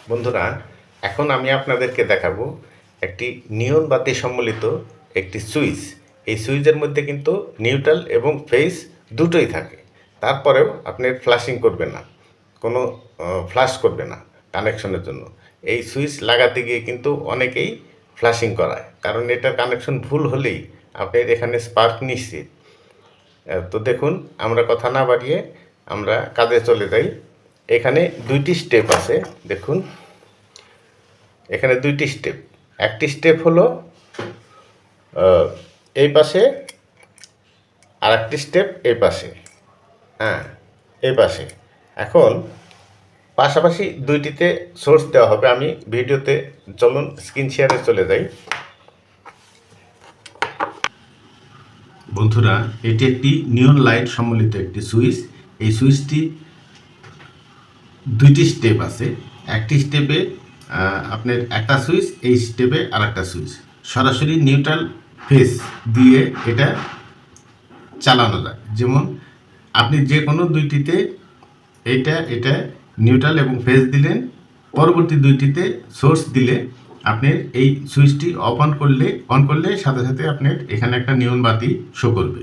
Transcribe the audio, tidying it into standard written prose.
বন্ধুরা, এখন আমি আপনাদেরকে দেখাবো একটি নিয়ন বাতি সম্বলিত একটি সুইচ। এই সুইচের মধ্যে কিন্তু নিউট্রাল এবং ফেজ দুটোই থাকে। তারপরেও আপনি ফ্লাশিং করবে না, কোনো ফ্লাশ করবে না কানেকশনের জন্য। এই সুইচ লাগাতে গিয়ে কিন্তু অনেকেই ফ্লাশিং করায়, কারণ এটার কানেকশন ভুল হলেই আপনার এখানে স্পার্ক নিশ্চিত। তো দেখুন, আমরা কথা না বাড়িয়ে আমরা কাজে চলে যাই। এখানে দুইটি স্টেপ আছে, দেখুন এখানে দুইটি স্টেপ। একটি স্টেপ হলো এই পাশে, আর একটি স্টেপ এই পাশে। হ্যাঁ, এই পাশে। এখন পাশাপাশি দুইটিতে সোর্স দেওয়া হবে। আমি ভিডিওতে চলুন স্ক্রিন শেয়ারে চলে যাই। বন্ধুরা, এটি একটি নিয়ন লাইট সম্বলিত একটি সুইচ। এই সুইচটি দুইটি স্টেপ আছে। একটি স্টেপে আপনার একটা সুইচ, এই স্টেপে আর একটা সুইচ। সরাসরি নিউট্রাল ফেজ দিয়ে এটা চালানো যায়। যেমন আপনি যে কোনো দুইটিতে এটা নিউট্রাল এবং ফেজ দিলেন, পরবর্তী দুইটিতে সোর্স দিলে আপনার এই সুইচটি অন করলে সাথে সাথে আপনার এখানে একটা নিয়ন বাতি শো করবে।